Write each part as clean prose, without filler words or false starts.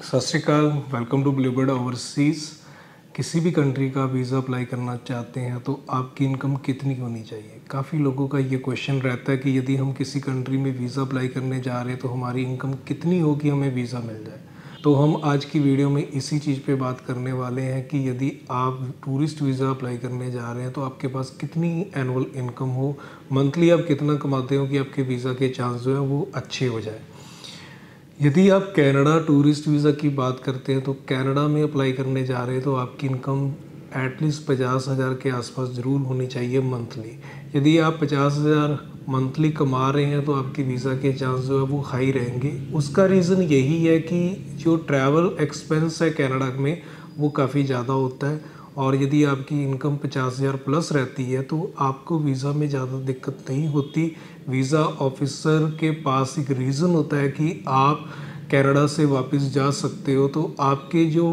सत श्री अकाल, welcome to Bluebird overseas. किसी भी कंट्री का वीज़ा अप्लाई करना चाहते हैं तो आपकी इनकम कितनी होनी चाहिए। काफ़ी लोगों का ये क्वेश्चन रहता है कि यदि हम किसी कंट्री में वीज़ा अप्लाई करने जा रहे हैं तो हमारी इनकम कितनी हो कि हमें वीज़ा मिल जाए। तो हम आज की वीडियो में इसी चीज़ पे बात करने वाले हैं कि यदि आप टूरिस्ट वीज़ा अप्लाई करने जा रहे हैं तो आपके पास कितनी एनुअल इनकम हो, मंथली आप कितना कमाते हो कि आपके वीज़ा के चांस जो है वो अच्छे हो जाए। यदि आप कनाडा टूरिस्ट वीज़ा की बात करते हैं तो कनाडा में अप्लाई करने जा रहे हैं तो आपकी इनकम एटलीस्ट 50,000 के आसपास ज़रूर होनी चाहिए मंथली। यदि आप 50,000 मंथली कमा रहे हैं तो आपकी वीज़ा के चांस जो है वो हाई रहेंगे। उसका रीज़न यही है कि जो ट्रैवल एक्सपेंस है कनाडा में वो काफ़ी ज़्यादा होता है, और यदि आपकी इनकम 50,000 प्लस रहती है तो आपको वीज़ा में ज़्यादा दिक्कत नहीं होती। वीज़ा ऑफिसर के पास एक रीज़न होता है कि आप कनाडा से वापस जा सकते हो, तो आपके जो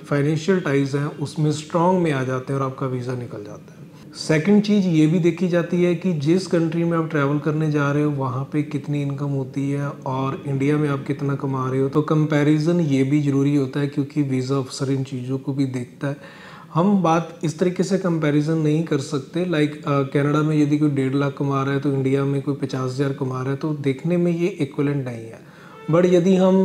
फाइनेंशियल टाइज़ हैं उसमें स्ट्रॉन्ग में आ जाते हैं और आपका वीज़ा निकल जाता है। सेकंड चीज़ ये भी देखी जाती है कि जिस कंट्री में आप ट्रैवल करने जा रहे हो वहाँ पे कितनी इनकम होती है और इंडिया में आप कितना कमा रहे हो। तो कंपैरिजन ये भी ज़रूरी होता है क्योंकि वीज़ा ऑफिसर इन चीज़ों को भी देखता है। हम बात इस तरीके से कंपैरिजन नहीं कर सकते लाइक कनाडा में यदि कोई 1.5 लाख कमा रहा है तो इंडिया में कोई 50,000 कमा रहा है, तो देखने में ये इक्विवेलेंट नहीं है। बट यदि हम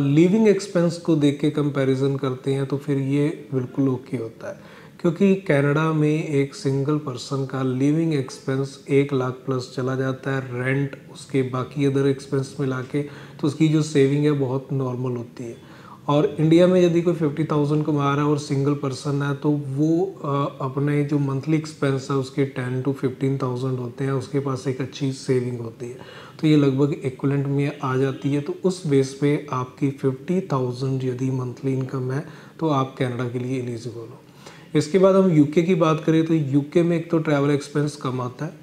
लिविंग एक्सपेंस को देख के कंपैरिजन करते हैं तो फिर ये बिल्कुल ओके होता है, क्योंकि कनाडा में एक सिंगल पर्सन का लिविंग एक्सपेंस 1 लाख प्लस चला जाता है। रेंट, उसके बाकी अदर एक्सपेंस मिला के, तो उसकी जो सेविंग है बहुत नॉर्मल होती है। और इंडिया में यदि कोई 50,000 कमा रहा है और सिंगल पर्सन है तो वो अपने जो मंथली एक्सपेंस है उसके 10 to 15,000 होते हैं, उसके पास एक अच्छी सेविंग होती है, तो ये लगभग इक्विवेलेंट में आ जाती है। तो उस बेस पे आपकी 50,000 यदि मंथली इनकम है तो आप कनाडा के लिए एलिजिबल हो। इसके बाद हम यूके की बात करें तो यूके में एक तो ट्रैवल एक्सपेंस कम आता है,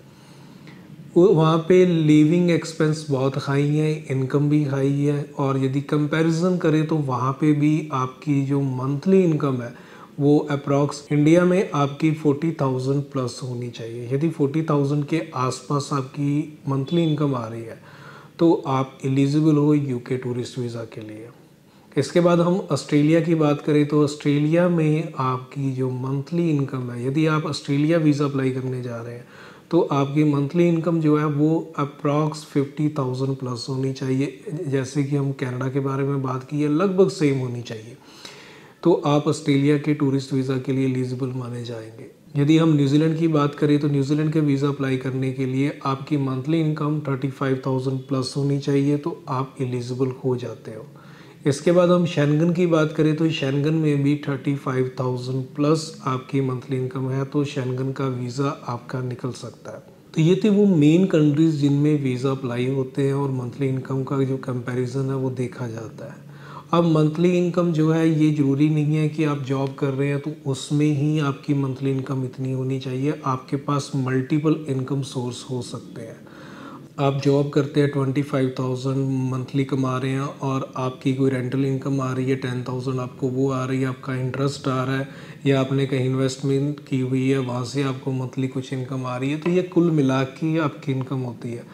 वहाँ पे लिविंग एक्सपेंस बहुत हाई है, इनकम भी हाई है, और यदि कंपैरिजन करें तो वहाँ पे भी आपकी जो मंथली इनकम है वो अप्रॉक्स इंडिया में आपकी 40,000 प्लस होनी चाहिए। यदि 40,000 के आसपास आपकी मंथली इनकम आ रही है तो आप एलिजिबल हो यूके टूरिस्ट वीज़ा के लिए। इसके बाद हम ऑस्ट्रेलिया की बात करें तो ऑस्ट्रेलिया में आपकी जो मंथली इनकम है, यदि आप ऑस्ट्रेलिया वीज़ा अप्लाई करने जा रहे हैं तो आपकी मंथली इनकम जो है वो अप्रॉक्स 50,000 प्लस होनी चाहिए। जैसे कि हम कनाडा के बारे में बात की है, लगभग सेम होनी चाहिए, तो आप ऑस्ट्रेलिया के टूरिस्ट वीज़ा के लिए एलिजिबल माने जाएंगे। यदि हम न्यूजीलैंड की बात करें तो न्यूजीलैंड के वीज़ा अप्लाई करने के लिए आपकी मंथली इनकम 35,000 प्लस होनी चाहिए, तो आप एलिजिबल हो जाते हो। इसके बाद हम शेंगन की बात करें तो शेंगन में भी 35,000 प्लस आपकी मंथली इनकम है, तो शेंगन का वीज़ा आपका निकल सकता है। तो ये थे वो मेन कंट्रीज़ जिनमें वीज़ा अप्लाई होते हैं और मंथली इनकम का जो कंपैरिजन है वो देखा जाता है। अब मंथली इनकम जो है ये ज़रूरी नहीं है कि आप जॉब कर रहे हैं तो उसमें ही आपकी मंथली इनकम इतनी होनी चाहिए। आपके पास मल्टीपल इनकम सोर्स हो सकते हैं। आप जॉब करते हैं 25,000 मंथली कमा रहे हैं और आपकी कोई रेंटल इनकम आ रही है 10,000, आपको वो आ रही है, आपका इंटरेस्ट आ रहा है, या आपने कहीं इन्वेस्टमेंट की हुई है वहाँ से आपको मंथली कुछ इनकम आ रही है, तो ये कुल मिला के आपकी इनकम होती है।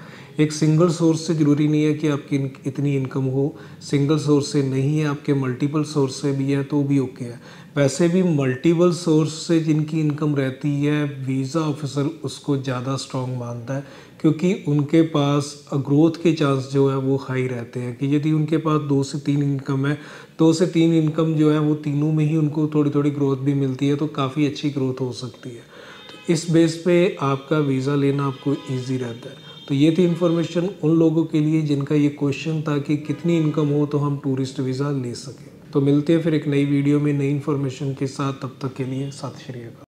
एक सिंगल सोर्स से ज़रूरी नहीं है कि आपकी इतनी इनकम हो, सिंगल सोर्स से नहीं है, आपके मल्टीपल सोर्स से भी है तो भी ओके है। वैसे भी मल्टीपल सोर्स से जिनकी इनकम रहती है वीज़ा ऑफिसर उसको ज़्यादा स्ट्रॉन्ग मानता है, क्योंकि उनके पास ग्रोथ के चांस जो है वो हाई रहते हैं। कि यदि उनके पास 2 से 3 इनकम है, 2 से 3 इनकम जो है वो तीनों में ही उनको थोड़ी थोड़ी ग्रोथ भी मिलती है, तो काफ़ी अच्छी ग्रोथ हो सकती है। तो इस बेस पे आपका वीज़ा लेना आपको ईजी रहता है। तो ये थी इन्फॉर्मेशन उन लोगों के लिए जिनका ये क्वेश्चन था कि कितनी इनकम हो तो हम टूरिस्ट वीज़ा ले सकें। तो मिलते हैं फिर एक नई वीडियो में नई इन्फॉर्मेशन के साथ, तब तक के लिए सत श्री अकाल।